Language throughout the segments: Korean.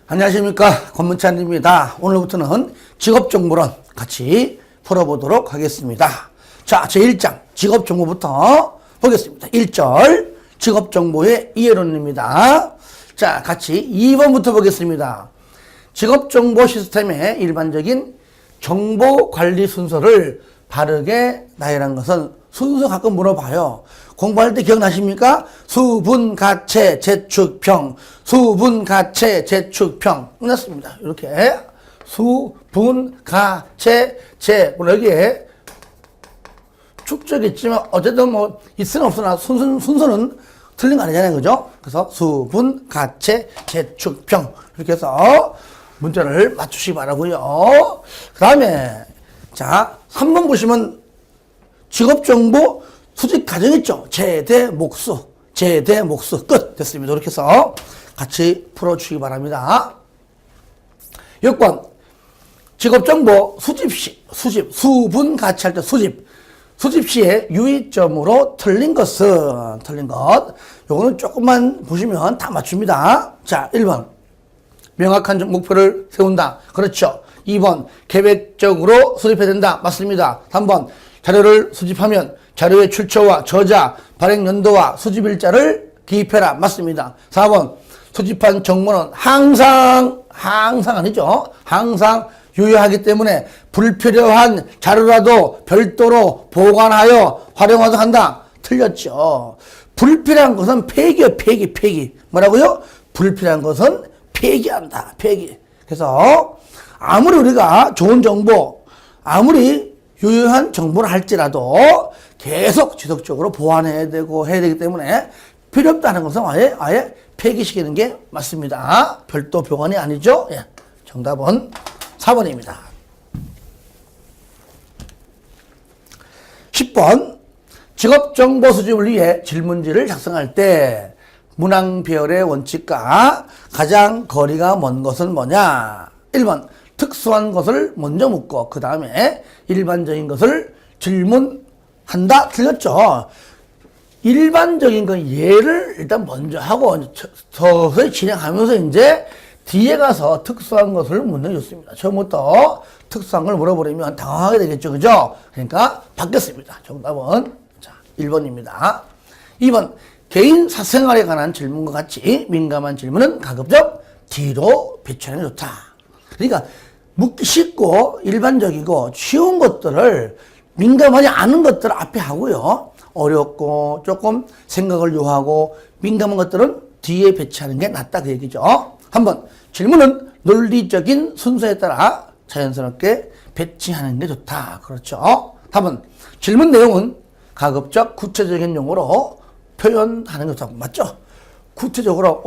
안녕하십니까, 권문찬입니다. 오늘부터는 직업정보론 같이 풀어보도록 하겠습니다. 자, 제1장 직업정보부터 보겠습니다. 1절 직업정보의 이해론입니다. 자, 같이 2번부터 보겠습니다. 직업정보 시스템의 일반적인 정보관리 순서를 바르게 나열한 것은, 순서 가끔 물어봐요. 공부할 때 기억나십니까? 수분, 가체, 재축평, 수분, 가체, 재축평. 끝났습니다. 이렇게 수분, 가체, 재. 물론 여기에 축적이 있지만 어쨌든 뭐 있으나 없으나 순서는 틀린 거 아니잖아요. 그죠? 그래서 수분, 가체, 재축평. 이렇게 해서 문제를 맞추시기 바라고요. 그 다음에 자 3번 보시면 직업정보 수집 과정 있죠. 제대, 목수, 제대, 목수 끝 됐습니다. 이렇게 해서 같이 풀어주시기 바랍니다. 6번 직업정보 수집 시, 수분 같이 할 때 수집 시에 유의점으로 틀린 것 요거는 조금만 보시면 다 맞춥니다. 자, 1번 명확한 목표를 세운다. 그렇죠. 2번 계획적으로 수집해야 된다. 맞습니다. 3번 자료를 수집하면 자료의 출처와 저자, 발행 연도와 수집일자를 기입해라. 맞습니다. 4번 수집한 정보는 항상 아니죠. 항상 유효하기 때문에 불필요한 자료라도 별도로 보관하여 활용하도록 한다. 틀렸죠. 불필요한 것은 폐기요. 폐기. 뭐라고요? 불필요한 것은 폐기한다. 폐기. 그래서 아무리 우리가 좋은 정보, 아무리 유효한 정보를 할지라도 계속 지속적으로 보완해야 되고 해야 되기 때문에 필요 없다는 것은 아예 폐기시키는 게 맞습니다. 별도 보관이 아니죠. 예. 정답은 4번입니다. 10번 직업정보 수집을 위해 질문지를 작성할 때 문항배열의 원칙과 가장 거리가 먼 것은 뭐냐? 1번 특수한 것을 먼저 묻고 그 다음에 일반적인 것을 질문한다. 틀렸죠. 일반적인 건 예를 일단 먼저 하고 서서히 진행하면서 이제 뒤에 가서 특수한 것을 묻는 게 좋습니다. 처음부터 특수한 걸 물어버리면 당황하게 되겠죠. 그죠? 그러니까 바뀌었습니다. 정답은 자 1번입니다. 2번 개인 사생활에 관한 질문과 같이 민감한 질문은 가급적 뒤로 배치하는 게 좋다. 그러니까 묻기 쉽고 일반적이고 쉬운 것들을 민감하지 않은 것들을 앞에 하고요. 어렵고 조금 생각을 요하고 민감한 것들은 뒤에 배치하는 게 낫다 그 얘기죠. 한번 질문은 논리적인 순서에 따라 자연스럽게 배치하는 게 좋다. 그렇죠. 다음은 질문 내용은 가급적 구체적인 용어로 표현하는 게 좋다. 맞죠? 구체적으로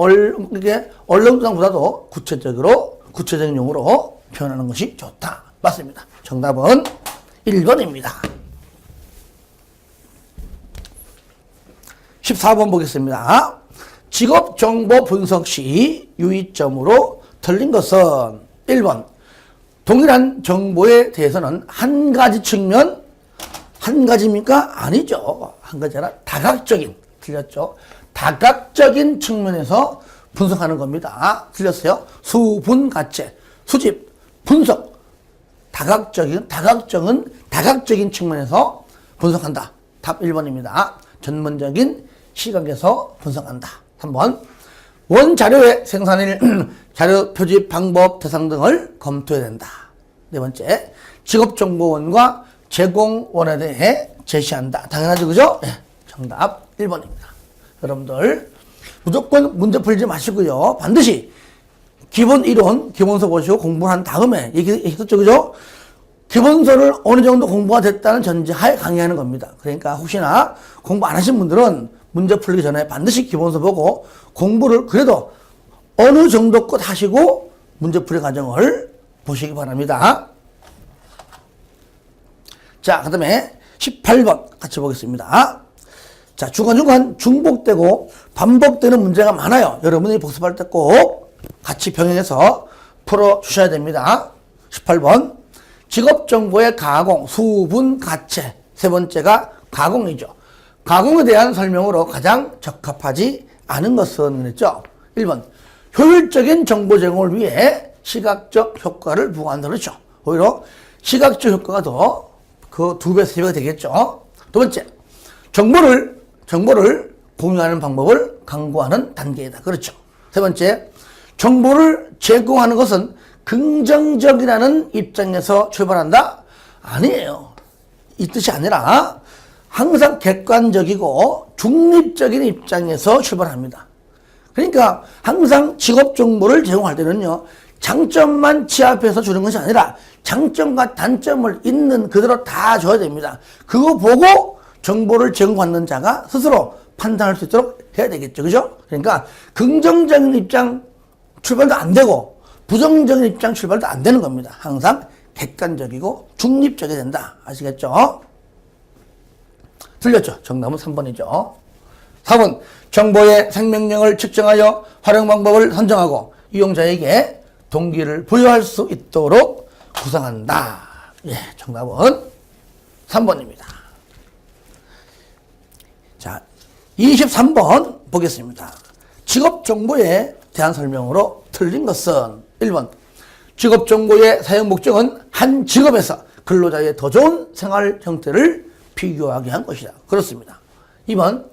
이게 얼렁뚱땅보다도 구체적인 용어로 표현하는 것이 좋다. 맞습니다. 정답은 1번입니다. 14번 보겠습니다. 직업정보 분석 시 유의점으로 틀린 것은 1번 동일한 정보에 대해서는 한 가지 측면, 한 가지입니까? 아니죠. 한 가지 아니라 다각적인, 틀렸죠. 다각적인 측면에서 분석하는 겁니다. 틀렸어요. 수분, 가체, 수집, 분석, 다각적인 측면에서 분석한다. 답 1번입니다. 전문적인 시각에서 분석한다. 3번 원자료의 생산일, 자료 표집 방법, 대상 등을 검토해야 된다. 네 번째 직업정보원과 제공원에 대해 제시한다. 당연하죠. 그죠? 네, 정답 1번입니다. 여러분들 무조건 문제 풀지 마시고요. 반드시 기본 이론, 기본서 보시고 공부한 다음에 얘기했었죠. 그죠? 기본서를 어느 정도 공부가 됐다는 전제하에 강의하는 겁니다. 그러니까 혹시나 공부 안 하신 분들은 문제 풀기 전에 반드시 기본서 보고 공부를 그래도 어느 정도 끝 하시고 문제 풀이 과정을 보시기 바랍니다. 자, 그 다음에 18번 같이 보겠습니다. 자, 중간중간 중복되고 반복되는 문제가 많아요. 여러분이 복습할 때 꼭 같이 병행해서 풀어주셔야 됩니다. 18번 직업정보의 가공, 수분, 가체. 세 번째가 가공이죠. 가공에 대한 설명으로 가장 적합하지 않은 것은 그랬죠. 1번 효율적인 정보 제공을 위해 시각적 효과를 부과한다. 그렇죠. 오히려 시각적 효과가 더 그 2배, 3배가 되겠죠. 두 번째, 정보를 공유하는 방법을 강구하는 단계이다. 그렇죠. 세 번째, 정보를 제공하는 것은 긍정적이라는 입장에서 출발한다? 아니에요. 이 뜻이 아니라 항상 객관적이고 중립적인 입장에서 출발합니다. 그러니까 항상 직업 정보를 제공할 때는요, 장점만 취합해서 주는 것이 아니라 장점과 단점을 있는 그대로 다 줘야 됩니다. 그거 보고 정보를 제공받는 자가 스스로 판단할 수 있도록 해야 되겠죠. 그죠? 그러니까 긍정적인 입장 출발도 안 되고 부정적인 입장 출발도 안 되는 겁니다. 항상 객관적이고 중립적이 된다. 아시겠죠? 틀렸죠? 정답은 3번이죠. 4번, 정보의 생명력을 측정하여 활용 방법을 선정하고 이용자에게 동기를 부여할 수 있도록 구성한다. 예, 정답은 3번입니다. 자, 23번 보겠습니다. 직업 정보에 대한 설명으로 틀린 것은 1번, 직업 정보의 사용 목적은 한 직업에서 근로자의 더 좋은 생활 형태를 비교하게 한 것이다. 그렇습니다. 2번,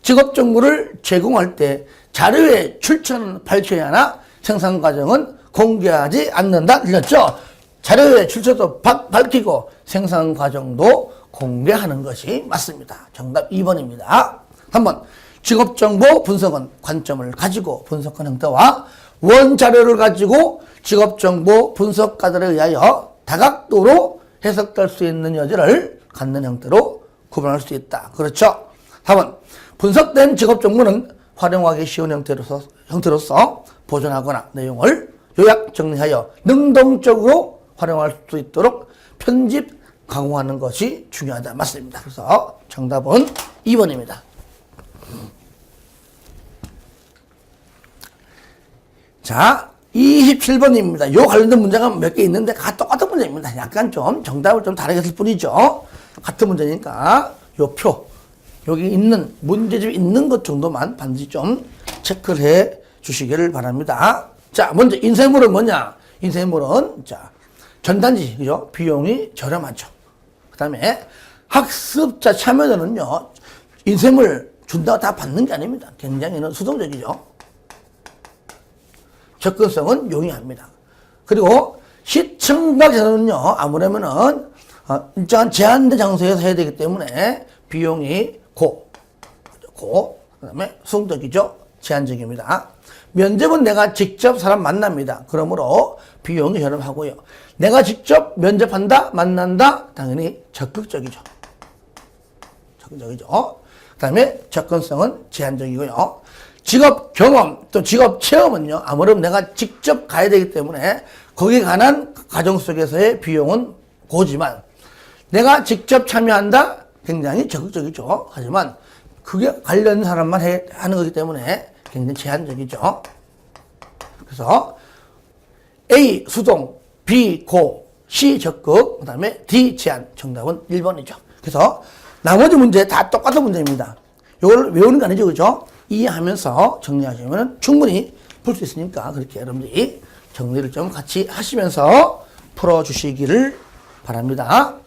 직업 정보를 제공할 때 자료의 출처는 밝혀야 하나 생산 과정은 공개하지 않는다. 틀렸죠? 자료의 출처도 밝히고 생산 과정도 공개하는 것이 맞습니다. 정답 2번입니다. 3번, 직업 정보 분석은 관점을 가지고 분석한 형태와 원자료를 가지고 직업 정보 분석가들에 의하여 다각도로 해석될 수 있는 여지를 갖는 형태로 구분할 수 있다. 그렇죠? 4번, 분석된 직업 정보는 활용하기 쉬운 형태로서 보존하거나 내용을 요약 정리하여 능동적으로 활용할 수 있도록 편집, 강화하는 것이 중요하다. 맞습니다. 그래서 정답은 2번입니다. 자, 27번입니다. 요 관련된 문제가 몇 개 있는데 다 똑같은 문제입니다. 약간 좀 정답을 좀 다르게 했을 뿐이죠. 같은 문제니까 요 표, 여기 있는 문제집이 있는 것 정도만 반드시 좀 체크를 해 주시기를 바랍니다. 자, 먼저 인쇄물은 뭐냐? 인쇄물은 자, 전단지, 그죠? 비용이 저렴하죠. 그 다음에 학습자 참여자는요, 인쇄물 준다고 다 받는 게 아닙니다. 굉장히 수동적이죠. 접근성은 용이합니다. 그리고 시청각 제도는요, 아무래면은 일정한 제한된 장소에서 해야 되기 때문에 비용이 그 다음에 수동적이죠. 제한적입니다. 면접은 내가 직접 사람 만납니다. 그러므로 비용이 저렴하고요. 내가 직접 면접한다, 만난다, 당연히 적극적이죠. 적극적이죠. 그 다음에 접근성은 제한적이고요. 직업 경험, 또 직업 체험은요, 아무래도 내가 직접 가야 되기 때문에 거기에 관한 과정 속에서의 비용은 고지만 내가 직접 참여한다, 굉장히 적극적이죠. 하지만 그게 관련 사람만 하는 거기 때문에 굉장히 제한적이죠. 그래서 A 수동, B 고, C 적극, 그 다음에 D 제한. 정답은 1번이죠. 그래서 나머지 문제 다 똑같은 문제입니다. 이걸 외우는 거 아니죠, 그죠? 이해하면서 정리하시면 충분히 풀 수 있으니까 그렇게 여러분들이 정리를 좀 같이 하시면서 풀어주시기를 바랍니다.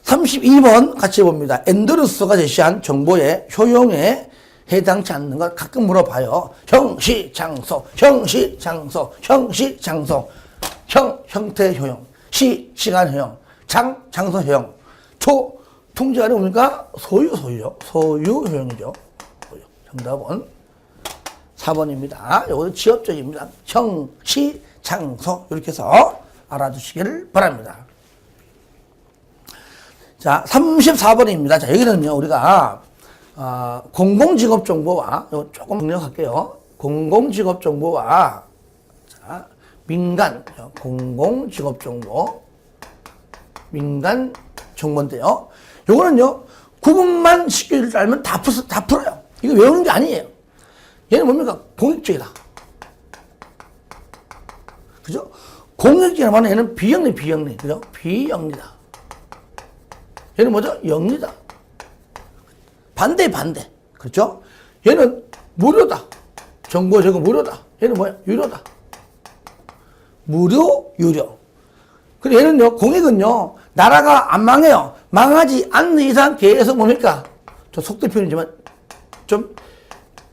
32번 같이 봅니다. 앤더루스가 제시한 정보의 효용에 해당치 않는 걸 가끔 물어봐요. 형시, 장소, 형시, 장소, 형시, 장소. 형태 효용. 시간 효용. 장소 효용. 통제가 뭡니까? 소유죠. 소유 효용이죠. 정답은 4번입니다. 이것도 지역적입니다. 형시, 장소. 이렇게 해서 알아두시기를 바랍니다. 자, 34번입니다. 자, 여기는요, 우리가, 공공직업정보와, 이거 조금 정리할게요. 공공직업정보와, 자, 공공직업정보, 민간정보인데요. 요거는요, 구분만 쉽게 알면 다 풀어요. 이거 외우는 게 아니에요. 얘는 뭡니까? 공익적이다. 그죠? 공익적이라면 얘는 비영리. 그죠? 비영리다. 얘는 뭐죠? 영리다. 반대. 그렇죠? 얘는 무료다. 정보 제공 무료다. 얘는 뭐야? 유료다. 무료, 유료. 그리고 얘는요, 공익은요, 나라가 안 망해요. 망하지 않는 이상 계속 뭡니까? 저 속된 표현이지만 좀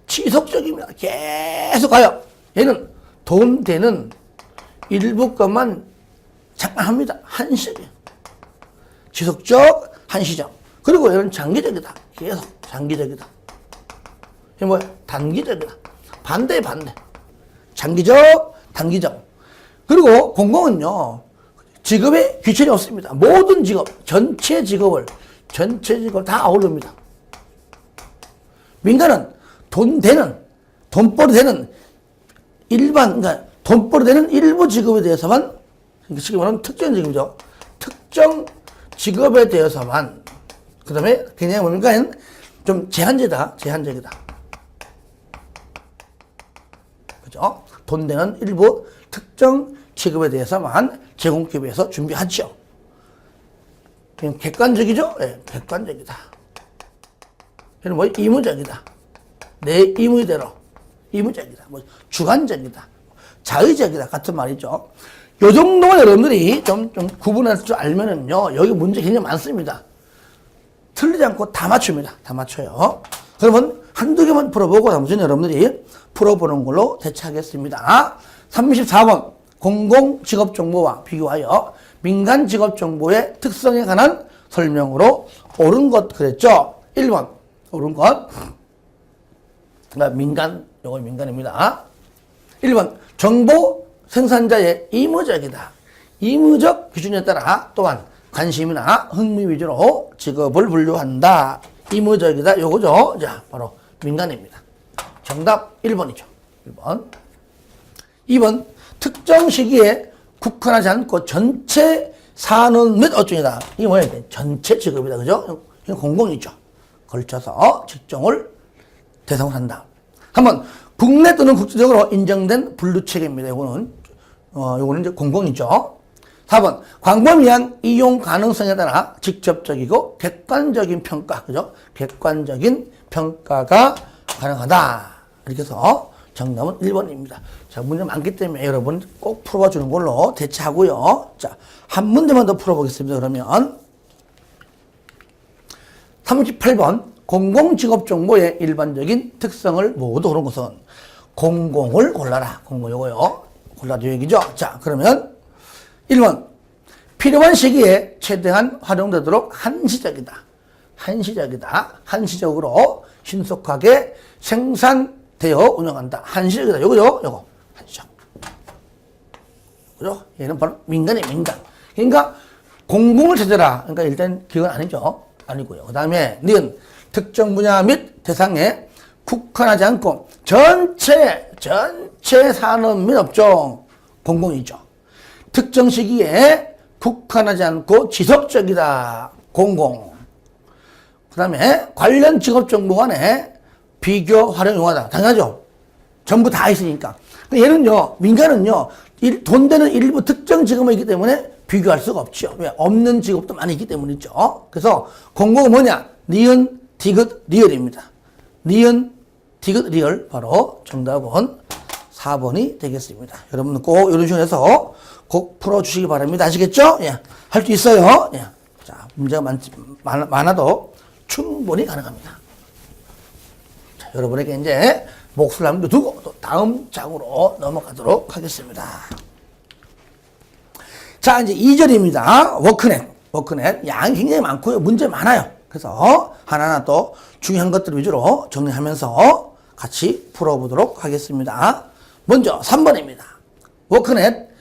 지속적입니다. 계속 가요. 얘는 돈 되는 일부 것만 잠깐 합니다. 한시적이에요. 지속적, 한시적. 그리고 얘는 장기적이다. 계속 장기적이다. 이게 뭐야? 단기적이다. 반대. 장기적, 단기적. 그리고 공공은요, 직업에 귀천이 없습니다. 모든 직업, 전체 직업을 다 아우릅니다. 민간은 돈벌이 되는 그러니까 돈벌이 되는 일부 직업에 대해서만, 쉽게 말하면 특정 직업이죠. 특정 직업에 대해서만, 그 다음에 그냥 뭡니까? 좀 제한적이다. 그죠? 돈 되는 일부 특정 직업에 대해서만 제공기업에서 준비하죠. 그냥 객관적이죠? 네, 객관적이다. 얘는 뭐 의무적이다. 내 의무대로 의무적이다. 뭐 주관적이다. 자의적이다. 같은 말이죠. 요 정도만 여러분들이 좀 구분할 줄 알면은요, 여기 문제 굉장히 많습니다. 틀리지 않고 다 맞춥니다. 다 맞춰요. 그러면 한두 개만 풀어보고 나머지는 여러분들이 풀어보는 걸로 대체하겠습니다. 34번 공공직업정보와 비교하여 민간직업정보의 특성에 관한 설명으로 옳은 것 그랬죠. 1번 옳은 것. 민간, 요거 민간입니다. 1번 정보 생산자의 의무적이다. 의무적 기준에 따라 또한 관심이나 흥미 위주로 직업을 분류한다. 의무적이다. 요거죠. 자, 바로 민간입니다. 정답 1번이죠. 1번. 2번 특정 시기에 국한하지 않고 전체 산업 및 업종이다. 이게 뭐야? 전체 직업이다. 그죠? 이건 공공이죠. 걸쳐서 직종을 대상으로 한다. 한번 국내 또는 국제적으로 인정된 분류 체계입니다. 요거는 이제 공공이죠. 4번 광범위한 이용 가능성에 따라 직접적이고 객관적인 평가, 그죠? 객관적인 평가가 가능하다. 이렇게 해서 정답은 1번입니다. 자, 문제 많기 때문에 여러분 꼭 풀어봐 주는 걸로 대체하고요. 자, 한 문제만 더 풀어보겠습니다. 그러면 38번 공공직업정보의 일반적인 특성을 모두 고른 것은 공공을 골라라. 공공 요거요. 골라도 얘기죠. 자, 그러면 1번 필요한 시기에 최대한 활용되도록 한시적이다. 한시적으로 신속하게 생산되어 운영한다. 한시적이다. 요거죠. 요거 한시적. 그죠? 얘는 바로 민간이에요. 민간. 그러니까 공공을 찾아라. 그러니까 일단 그건 아니죠. 아니고요. 그 다음에 니은 특정 분야 및 대상에 국한하지 않고 전체 산업 및 업종 공공이죠. 특정 시기에 국한하지 않고 지속적이다. 공공. 그 다음에 관련 직업정보 간에 비교, 활용, 용하다. 당연하죠. 전부 다 있으니까. 얘는요, 민간은요, 돈 되는 일부 특정 직업만 있기 때문에 비교할 수가 없죠. 왜? 없는 직업도 많이 있기 때문이죠. 그래서 공공은 뭐냐? 니은, 디귿, 리얼입니다. 니은, 디귿, 리얼. 바로 정답은 4번이 되겠습니다. 여러분은 꼭 이런 식으로 해서 꼭 풀어주시기 바랍니다. 아시겠죠? 예. 할 수 있어요. 예. 자, 문제가 많아도 충분히 가능합니다. 자, 여러분에게 이제 몫을 한번 두고 또 다음 장으로 넘어가도록 하겠습니다. 자, 이제 2절입니다. 워크넷. 양이 굉장히 많고요. 문제 많아요. 그래서 하나하나 또 중요한 것들 위주로 정리하면서 같이 풀어보도록 하겠습니다. 먼저 3번입니다. 워크넷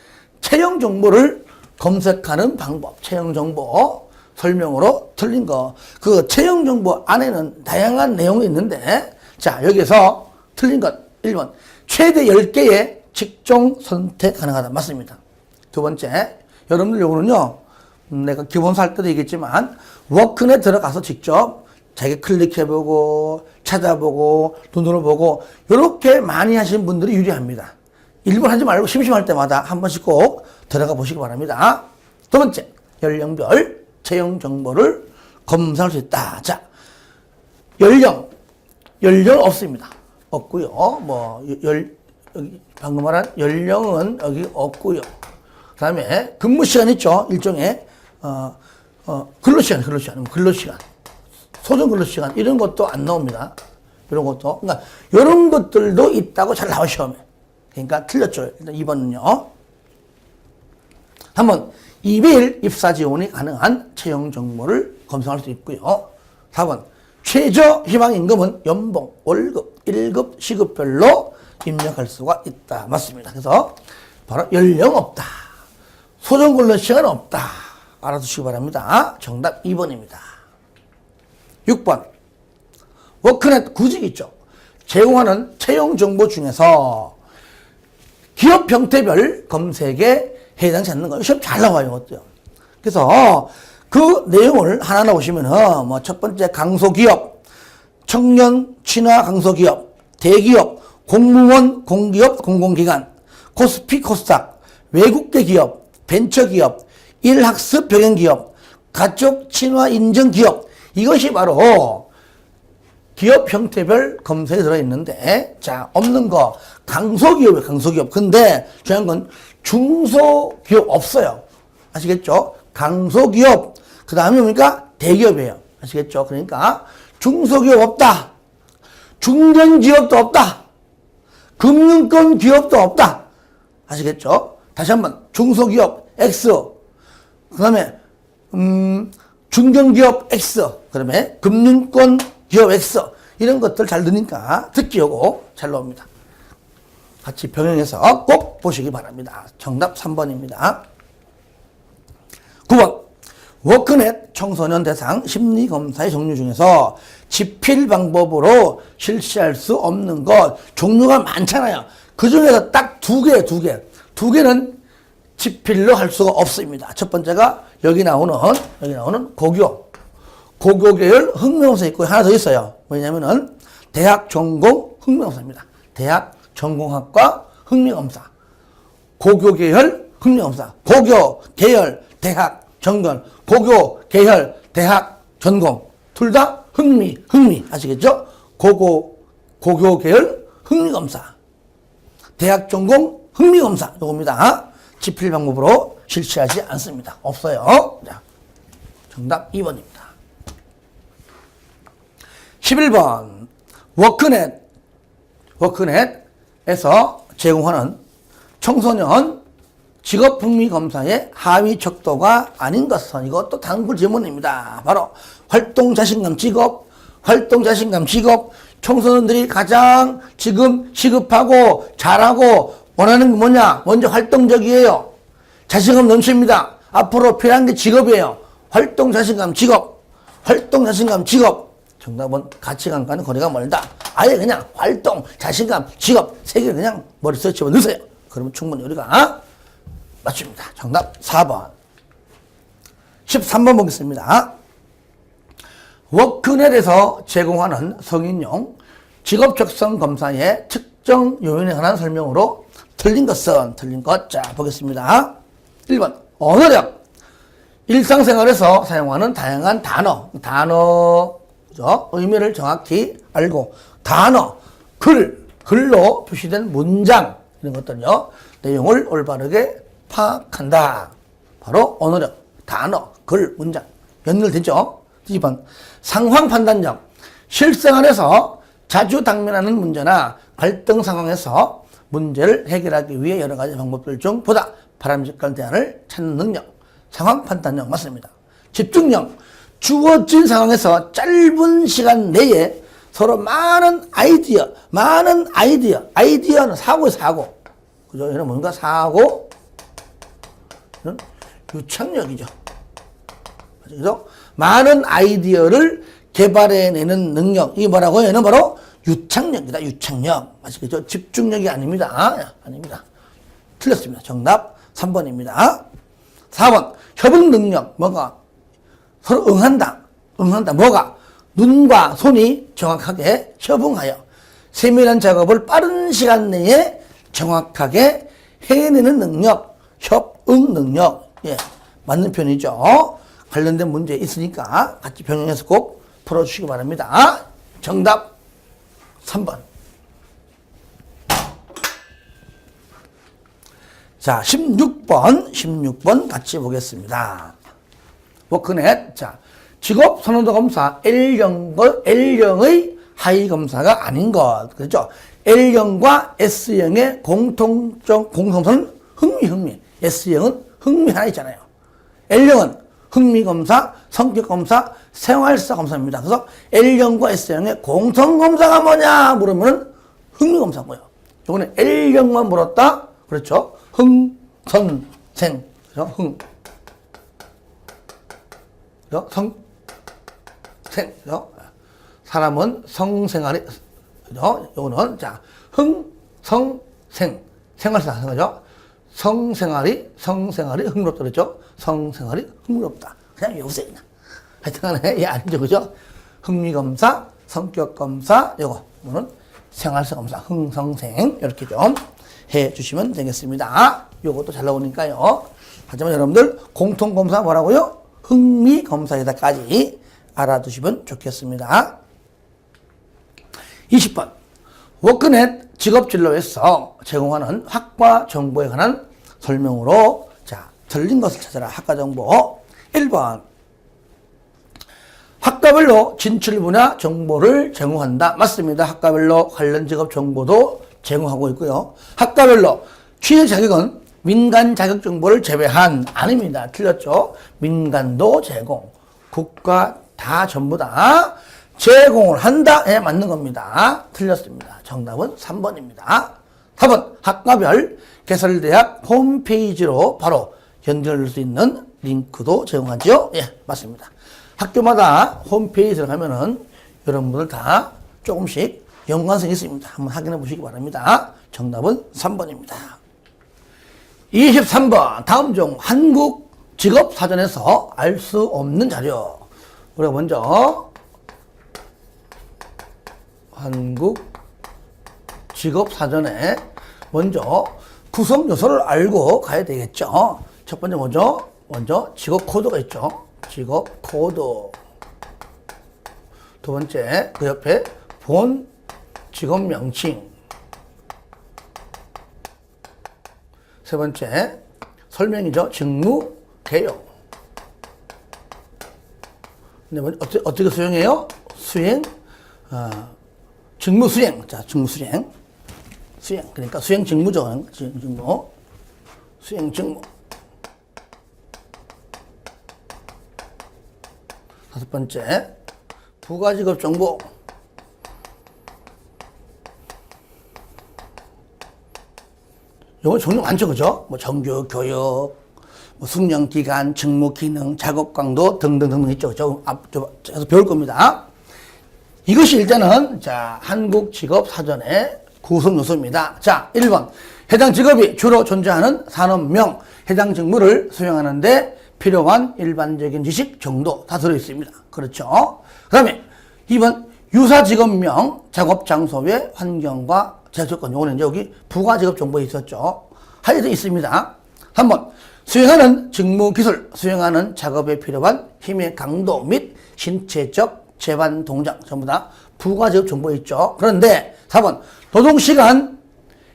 채용 정보를 검색하는 방법. 채용 정보 설명으로 틀린 거. 그 채용 정보 안에는 다양한 내용이 있는데, 자, 여기서 틀린 것 1번. 최대 10개의 직종 선택 가능하다. 맞습니다. 두 번째, 여러분들 요거는요, 내가 기본서 할 때도 얘기했지만, 워크넷 들어가서 직접 자기 클릭해보고, 찾아보고, 눈으로 보고, 이렇게 많이 하시는 분들이 유리합니다. 1번 하지 말고 심심할 때마다 한 번씩 꼭 들어가 보시기 바랍니다. 두 번째, 연령별 채용 정보를 검사할 수 있다. 자, 연령 없습니다. 없고요. 여기 방금 말한 연령은 여기 없고요. 그 다음에 근무 시간 있죠. 일종의, 근로시간, 소정 근로시간, 이런 것도 안 나옵니다. 이런 것도. 그러니까, 이런 것들도 있다고 잘 나와, 시험에. 그러니까 틀렸죠. 일단 2번은요. 한번 200일 입사 지원이 가능한 채용 정보를 검색할 수 있고요. 4번 최저 희망 임금은 연봉, 월급, 1급 시급별로 입력할 수가 있다. 맞습니다. 그래서 바로 연령 없다. 소정 근로 시간 없다. 알아두시기 바랍니다. 정답 2번입니다. 6번 워크넷 구직 있죠. 제공하는 채용 정보 중에서 기업 형태별 검색에 해당치 않는 거. 시험 잘 나와요, 이것도요. 그래서 그 내용을 하나하나 보시면은, 첫 번째 강소기업, 청년 친화 강소기업, 대기업, 공무원, 공기업, 공공기관, 코스피, 코스닥, 외국계 기업, 벤처기업, 일학습 병행기업, 가족 친화 인증 기업. 이것이 바로 기업 형태별 검색에 들어있는데, 자, 없는 거, 강소기업이에요, 강소기업. 근데 중요한 건 중소기업 없어요. 아시겠죠? 강소기업. 그 다음에 뭡니까? 대기업이에요. 아시겠죠? 그러니까 중소기업 없다. 중견기업도 없다. 금융권 기업도 없다. 아시겠죠? 다시 한번 중소기업 X. 그 다음에 중견기업 X. 그 다음에 금융권 기업 X. 이런 것들 잘 넣으니까 듣기 오고 잘 나옵니다. 같이 병행해서 꼭 보시기 바랍니다. 정답 3번입니다. 9번 워크넷 청소년 대상 심리검사의 종류 중에서 지필 방법으로 실시할 수 없는 것 종류가 많잖아요. 그 중에서 딱 두 개는 지필로 할 수가 없습니다. 첫 번째가 여기 나오는 고교 계열 흥미검사 있고 하나 더 있어요. 뭐냐면은 대학 전공 흥미검사입니다. 대학 전공학과 흥미검사. 고교 계열 흥미검사. 고교 계열 대학 전공. 고교 계열 대학 전공. 둘 다 흥미. 아시겠죠? 고교 계열 흥미검사. 대학 전공 흥미검사. 요겁니다. 지필 방법으로 실시하지 않습니다. 없어요. 자, 정답 2번입니다. 11번 워크넷에서 제공하는 청소년 직업 흥미 검사의 하위 척도가 아닌 것은 이것도 단골 질문입니다. 바로 활동 자신감 직업. 청소년들이 가장 지금 시급하고 잘하고 원하는 게 뭐냐? 먼저 활동적이에요. 자신감 넘칩니다. 앞으로 필요한 게 직업이에요. 활동 자신감 직업. 정답은 가치관과는 거리가 멀다. 아예 그냥 활동, 자신감, 직업 세 개를 그냥 머릿속에 집어넣으세요. 그러면 충분히 우리가 맞춥니다. 정답 4번. 13번 보겠습니다. 워크넷에서 제공하는 성인용 직업적성 검사의 특정 요인에 관한 설명으로 틀린 것. 자, 보겠습니다. 1번. 언어력. 일상생활에서 사용하는 다양한 단어. 그죠? 의미를 정확히 알고. 단어. 글로 표시된 문장. 이런 것들요. 내용을 올바르게 파악한다. 바로 언어력. 단어, 글, 문장. 연결되죠? 2번. 상황 판단력. 실생활에서 자주 당면하는 문제나 갈등 상황에서 문제를 해결하기 위해 여러 가지 방법들 중 보다 바람직한 대안을 찾는 능력. 상황 판단력 맞습니다. 집중력. 주어진 상황에서 짧은 시간 내에 서로 많은 아이디어는 사고. 그죠? 이는 뭔가 사고, 이는 유창력이죠. 그죠? 많은 아이디어를 개발해내는 능력. 이게 뭐라고요? 얘는 바로 유창력이다. 유창력. 아시겠죠? 집중력이 아닙니다. 아닙니다. 틀렸습니다. 정답 3번입니다. 4번. 협응 능력. 뭐가? 서로 응한다. 뭐가? 눈과 손이 정확하게 협응하여 세밀한 작업을 빠른 시간 내에 정확하게 해내는 능력. 협응 능력. 예. 맞는 편이죠. 관련된 문제 있으니까 같이 병행해서 꼭 풀어주시기 바랍니다. 정답 3번. 자, 16번 같이 보겠습니다. 워크넷. 자, 직업 선호도 검사 L형의 하위 검사가 아닌 것. 그렇죠? L형과 S형의 공통점은 흥미. S형은 흥미 하나 있잖아요. L형은 흥미검사, 성격검사, 생활사 검사입니다. 그래서 L형과 S형의 공통검사가 뭐냐 물으면 흥미검사고요. 이거는 L형만 물었다. 그렇죠? 흥선생. 그렇죠? 그렇죠? 사람은 성생활이, 그죠? 요거는, 자, 생활사, 그죠? 성생활이 흥미롭다, 그랬죠? 성생활이 흥미롭다. 그냥 외우세요, 그냥. 하여튼 간에, 아니죠, 그죠? 흥미검사, 성격검사, 요거는 생활사 검사, 흥성생, 이렇게 좀 해 주시면 되겠습니다. 요것도 잘 나오니까요. 하지만 여러분들, 공통검사 뭐라고요? 흥미검사에다까지 알아두시면 좋겠습니다. 20번. 워크넷 직업진로에서 제공하는 학과 정보에 관한 설명으로, 자, 틀린 것을 찾아라. 학과 정보. 1번. 학과별로 진출 분야 정보를 제공한다. 맞습니다. 학과별로 관련 직업 정보도 제공하고 있고요. 학과별로 취업 자격은 민간 자격 정보를 제외한, 아닙니다. 틀렸죠? 민간도 제공. 국가 다 전부 다 제공을 한다에 맞는 겁니다. 틀렸습니다. 정답은 3번입니다. 4번. 학과별 개설대학 홈페이지로 바로 연결될 수 있는 링크도 제공하죠. 예, 맞습니다. 학교마다 홈페이지에 가면은 여러분들 다 조금씩 연관성이 있습니다. 한번 확인해 보시기 바랍니다. 정답은 3번입니다. 23번. 다음 중 한국 직업 사전에서 알 수 없는 자료. 우리가 먼저 한국 직업 사전에 먼저 구성 요소를 알고 가야 되겠죠. 첫 번째 먼저 직업 코드가 있죠. 직업 코드. 두 번째, 그 옆에 본 직업 명칭. 세 번째, 설명이죠. 직무 개요. 근데 어떻게 수행해요? 직무 수행. 자, 직무 수행. 그러니까 수행 직무죠. 수행 직무. 다섯 번째, 부가직업 정보. 요거 종류 많죠, 그죠? 뭐 정규, 교육, 뭐 숙련기간, 직무 기능, 작업 강도 등등등 있죠, 그죠? 앞에서 배울 겁니다. 이것이 일단은, 자, 한국 직업 사전의 구성 요소입니다. 자, 1번. 해당 직업이 주로 존재하는 산업명, 해당 직무를 수행하는데 필요한 일반적인 지식 정도 다 들어있습니다. 그렇죠? 그 다음에 2번. 유사 직업명, 작업 장소의 환경과 제조건. 요거는 이제 여기 부가직업 정보에 있었죠. 하여도 있습니다. 3번. 수행하는 직무 기술, 수행하는 작업에 필요한 힘의 강도 및 신체적 재반 동작. 전부 다 부가직업 정보에 있죠. 그런데 4번. 노동시간,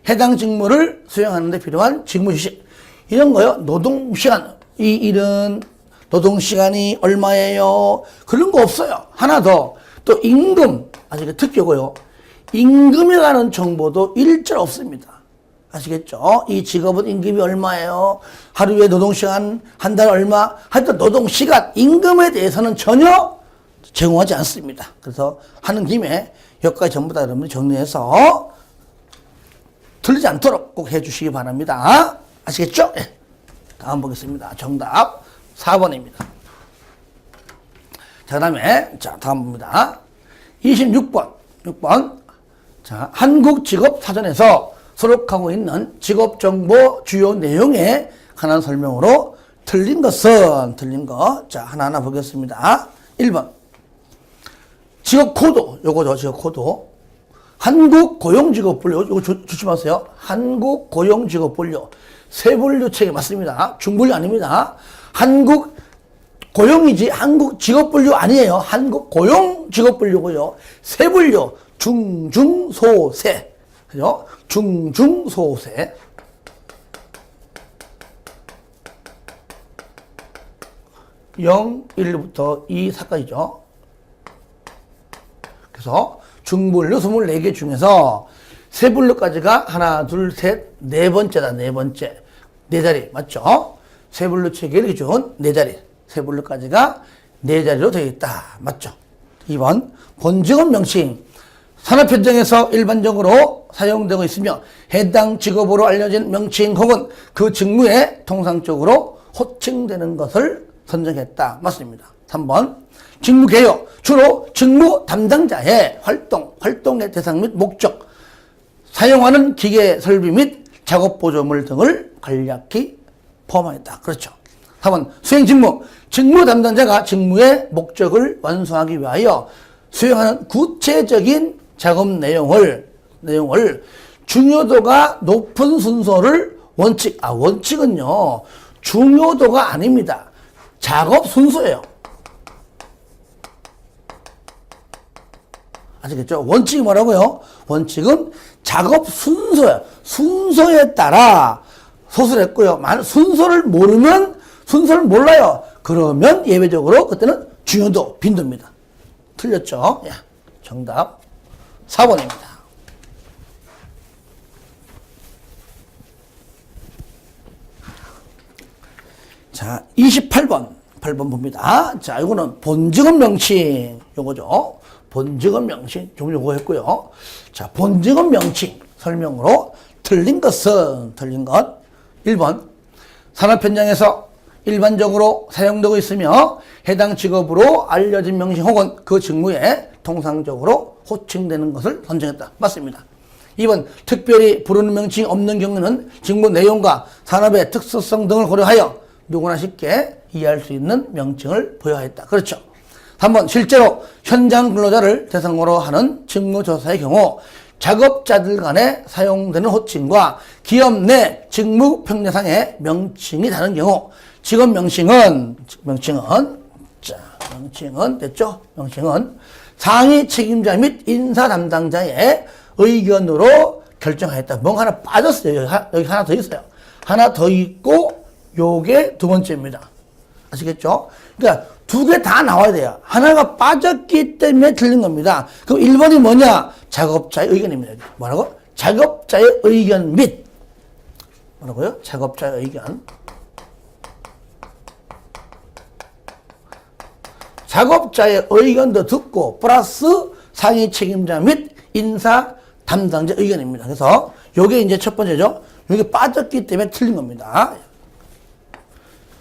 해당 직무를 수행하는 데 필요한 직무 지식. 이런 거요. 노동시간. 이 일은 노동시간이 얼마예요? 그런 거 없어요. 하나 더. 또 임금. 아직 특교고요. 임금이라는 정보도 일절 없습니다. 아시겠죠? 이 직업은 임금이 얼마예요? 하루에 노동시간, 한 달 얼마? 하여튼 노동시간, 임금에 대해서는 전혀 제공하지 않습니다. 그래서 하는 김에 여기까지 전부 다 여러분들 정리해서 틀리지 않도록 꼭 해주시기 바랍니다. 아시겠죠? 네. 다음 보겠습니다. 정답 4번입니다. 자, 그 다음에, 자, 다음 봅니다. 26번. 6번. 자, 한국 직업 사전에서 수록하고 있는 직업 정보 주요 내용에 관한 설명으로 틀린 거. 자, 하나하나 보겠습니다. 1번. 직업 코드. 요거죠, 직업 코드. 한국 고용직업분류. 요거 조심하세요. 한국 고용직업분류. 세 분류 책이 맞습니다. 중분류 아닙니다. 한국 고용이지 한국 직업분류 아니에요. 한국 고용직업분류고요. 세 분류. 중중소세. 그죠? 중중소세. 0, 1부터 2, 4까지죠. 그래서 중분류 24개 중에서 세분류까지가 하나, 둘, 셋, 네 번째다. 네 번째. 네 자리. 맞죠? 세분류 체계의 기준 네 자리. 세분류까지가 네 자리로 되어 있다. 맞죠? 2번. 본직업 명칭. 산업 현장에서 일반적으로 사용되고 있으며 해당 직업으로 알려진 명칭 혹은 그 직무에 통상적으로 호칭되는 것을 선정했다. 맞습니다. 3번. 직무 개요. 주로 직무 담당자의 활동의 대상 및 목적, 사용하는 기계 설비 및 작업 보조물 등을 간략히 포함하였다. 그렇죠. 4번. 수행 직무. 직무 담당자가 직무의 목적을 완수하기 위하여 수행하는 구체적인 작업 내용을 중요도가 높은 순서를 원칙은요, 중요도가 아닙니다. 작업 순서예요. 아시겠죠? 원칙이 뭐라고요? 원칙은 작업 순서예요. 순서에 따라 소술했고요. 순서를 몰라요. 그러면 예외적으로 그때는 중요도, 빈도입니다. 틀렸죠? 예. 정답 4번입니다. 자, 28번. 8번 봅니다. 자, 이거는 본직업 명칭. 요거죠. 본직업 명칭. 좀 요거 했고요. 자, 본직업 명칭. 설명으로 틀린 것. 1번. 산업 현장에서 일반적으로 사용되고 있으며 해당 직업으로 알려진 명칭 혹은 그 직무에 통상적으로 호칭되는 것을 선정했다. 맞습니다. 2번. 특별히 부르는 명칭이 없는 경우는 직무 내용과 산업의 특수성 등을 고려하여 누구나 쉽게 이해할 수 있는 명칭을 부여했다. 그렇죠. 3번. 실제로 현장 근로자를 대상으로 하는 직무조사의 경우 작업자들 간에 사용되는 호칭과 기업 내 직무 평례상의 명칭이 다른 경우 직업 명칭은 됐죠? 명칭은 상위 책임자 및 인사 담당자의 의견으로 결정하였다. 뭔가 하나 빠졌어요. 여기 하나 더 있어요. 하나 더 있고 요게 두 번째입니다. 아시겠죠? 그러니까 두 개 다 나와야 돼요. 하나가 빠졌기 때문에 틀린 겁니다. 그럼 1번이 뭐냐? 작업자의 의견입니다. 뭐라고? 작업자의 의견 및 뭐라고요? 작업자의 의견. 작업자의 의견도 듣고 플러스 상위 책임자 및 인사 담당자 의견입니다. 그래서 요게 이제 첫 번째죠. 요게 빠졌기 때문에 틀린 겁니다.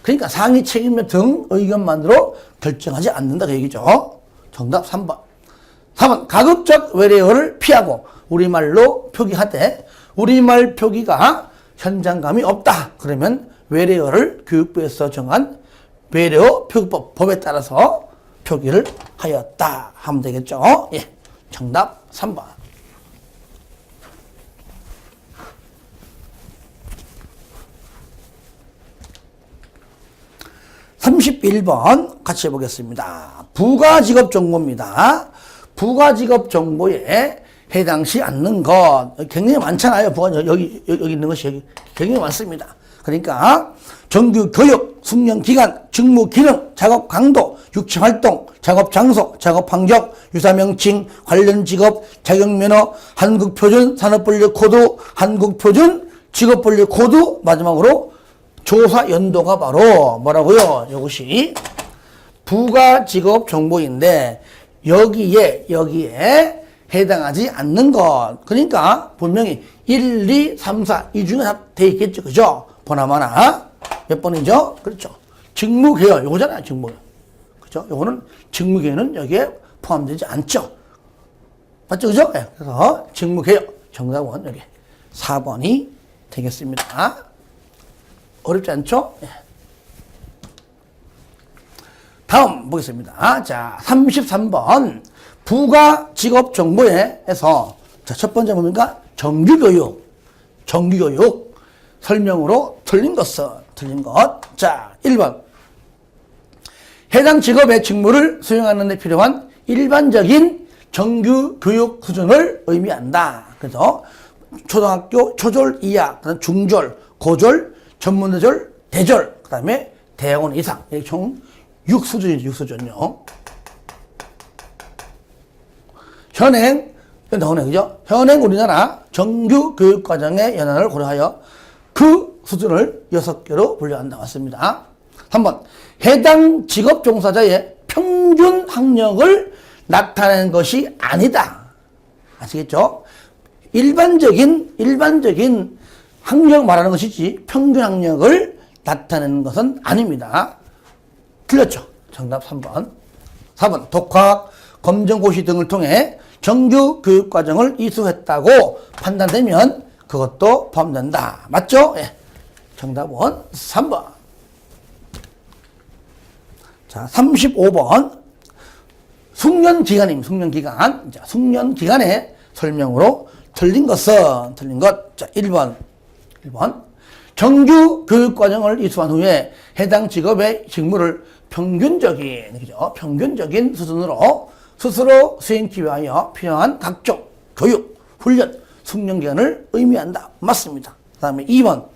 그러니까 상위 책임자 등 의견만으로 결정하지 않는다 그 얘기죠. 정답 3번. 4번. 가급적 외래어를 피하고 우리말로 표기하되 우리말 표기가 현장감이 없다. 그러면 외래어를 교육부에서 정한 외래어 표기법 법에 따라서 표기를 하였다 하면 되겠죠. 예. 정답 3번. 31번 같이 해보겠습니다. 부가직업 정보입니다. 부가직업 정보에 해당시 않는 것 굉장히 많잖아요. 여기 있는 것이 굉장히 많습니다. 그러니까 정규 교육, 숙련 기간, 직무 기능, 작업 강도, 육체 활동, 작업 장소, 작업 환경, 유사 명칭, 관련 직업, 자격 면허, 한국 표준 산업분류 코드, 한국 표준 직업분류 코드, 마지막으로 조사 연도가 바로 뭐라고요? 이것이 부가직업 정보인데 여기에 해당하지 않는 것. 그러니까 분명히 1, 2, 3, 4 이 중에 다 돼 있겠죠. 그죠? 보나마나 몇 번이죠? 그렇죠. 직무개요. 요거잖아요. 직무개요. 그죠? 요거는 직무개는 여기에 포함되지 않죠. 맞죠? 그죠? 네. 그래서 직무개요. 정답은 여기 4번이 되겠습니다. 어렵지 않죠? 네. 다음 보겠습니다. 자, 33번 부가직업 정보에서 자, 첫 번째 뭡니까? 정규교육 설명으로 틀린 것. 자, 1번 해당 직업의 직무를 수행하는 데 필요한 일반적인 정규 교육 수준을 의미한다. 그래서 초등학교 초졸 이하, 중졸, 고졸, 전문대졸, 대졸, 그 다음에 대학원 이상, 총 6수준이죠, 6수준요. 현행, 나오네, 그죠? 현행 우리나라 정규 교육과정의 연한을 고려하여 그 수준을 6개로 분류한다. 맞습니다. 3번, 해당 직업 종사자의 평균 학력을 나타내는 것이 아니다. 아시겠죠? 일반적인 학력 말하는 것이지 평균 학력을 나타내는 것은 아닙니다. 틀렸죠? 정답 3번. 4번, 독학, 검정고시 등을 통해 정규 교육과정을 이수했다고 판단되면 그것도 포함된다. 맞죠? 예. 정답은 3번. 자, 35번. 숙련기간입니다. 숙련기간. 자, 숙련기간의 설명으로 틀린 것. 자, 1번. 정규 교육과정을 이수한 후에 해당 직업의 직무를 평균적인 수준으로 스스로 수행하기 위하여 필요한 각종 교육, 훈련, 숙련기간을 의미한다. 맞습니다. 그 다음에 2번.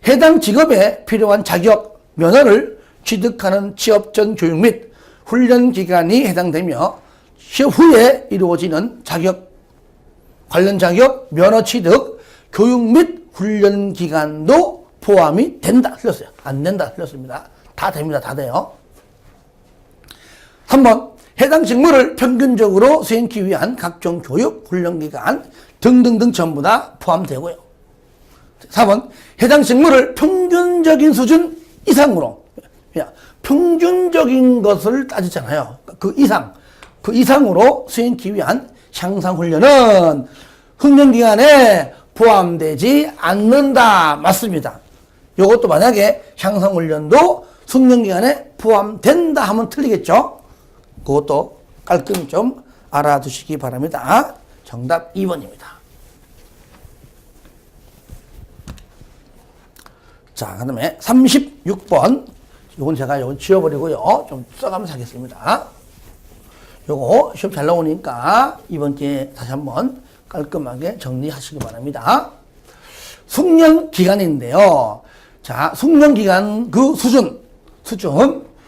해당 직업에 필요한 자격, 면허를 취득하는 취업 전 교육 및 훈련 기간이 해당되며 취업 후에 이루어지는 관련 자격, 면허 취득, 교육 및 훈련 기간도 포함이 된다. 틀렸어요. 안 된다. 틀렸습니다. 다 됩니다. 다 돼요. 3번, 해당 직무를 평균적으로 수행하기 위한 각종 교육, 훈련 기간 등등등 전부 다 포함되고요. 4번, 해당 직무를 평균적인 수준 이상으로, 평균적인 것을 따지잖아요. 그 이상으로 수행하기 위한 향상훈련은 훈련기간에 포함되지 않는다. 맞습니다. 이것도 만약에 향상훈련도 숙련기간에 포함된다 하면 틀리겠죠? 그것도 깔끔히 좀 알아두시기 바랍니다. 정답 2번입니다. 자, 그 다음에 36번. 이건 제가 지워버리고요. 좀 써가면서 하겠습니다. 요거 시험 잘 나오니까 이번 기회에 다시 한번 깔끔하게 정리하시기 바랍니다. 숙련기간인데요. 자, 숙련기간 그 수준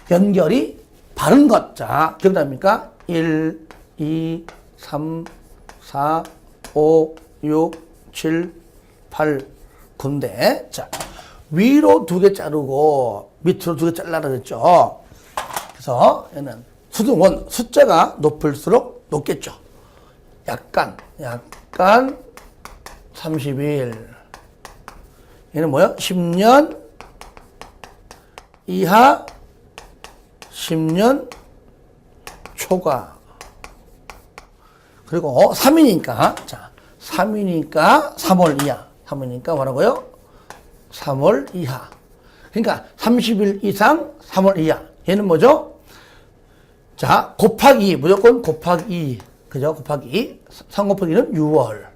연결이 바른 것. 자, 기억납니까? 1, 2, 3, 4, 5, 6, 7, 8, 9인데, 자, 위로 2개 자르고 밑으로 2개 잘라라 그랬죠. 그래서 얘는 수준 숫자가 높을수록 높겠죠. 약간 30일. 얘는 뭐야? 10년 이하 10년 초과. 그리고 3이니까, 자, 3이니까 3월 이하. 3이니까 뭐라고요? 3월 이하. 그러니까 30일 이상 3월 이하. 얘는 뭐죠? 자, 곱하기 2. 무조건 곱하기 2. 그죠? 곱하기 2. 3 곱하기 2는 6월.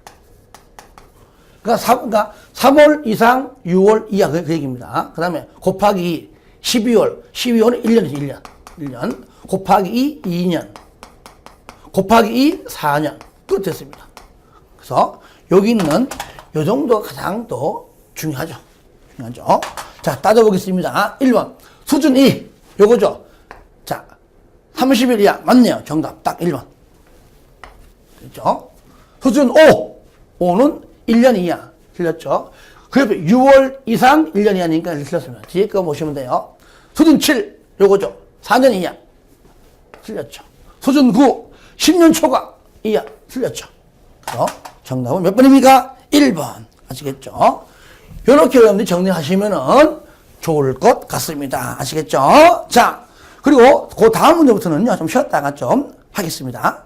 그러니까 3월 이상 6월 이하. 그 얘기입니다. 그 다음에 곱하기 2. 12월. 12월은 1년이죠. 1년. 곱하기 2. 2년. 곱하기 2. 4년. 끝 됐습니다. 그래서 여기 있는 요 정도가 가장 또 중요하죠. 자, 따져보겠습니다. 1번. 수준 2. 요거죠. 자, 30일 이하. 맞네요. 정답. 딱 1번. 됐죠? 수준 5. 5는 1년 이하. 틀렸죠? 그 옆에 6월 이상 1년 이하니까 틀렸습니다. 뒤에 거 보시면 돼요. 수준 7. 요거죠. 4년 이하. 틀렸죠? 수준 9. 10년 초과 이하. 틀렸죠? 그래서 정답은 몇 번입니까? 1번. 아시겠죠? 이렇게 여러분들이 정리하시면은 좋을 것 같습니다. 아시겠죠? 자, 그리고 그 다음 문제부터는요, 좀 쉬었다가 좀 하겠습니다.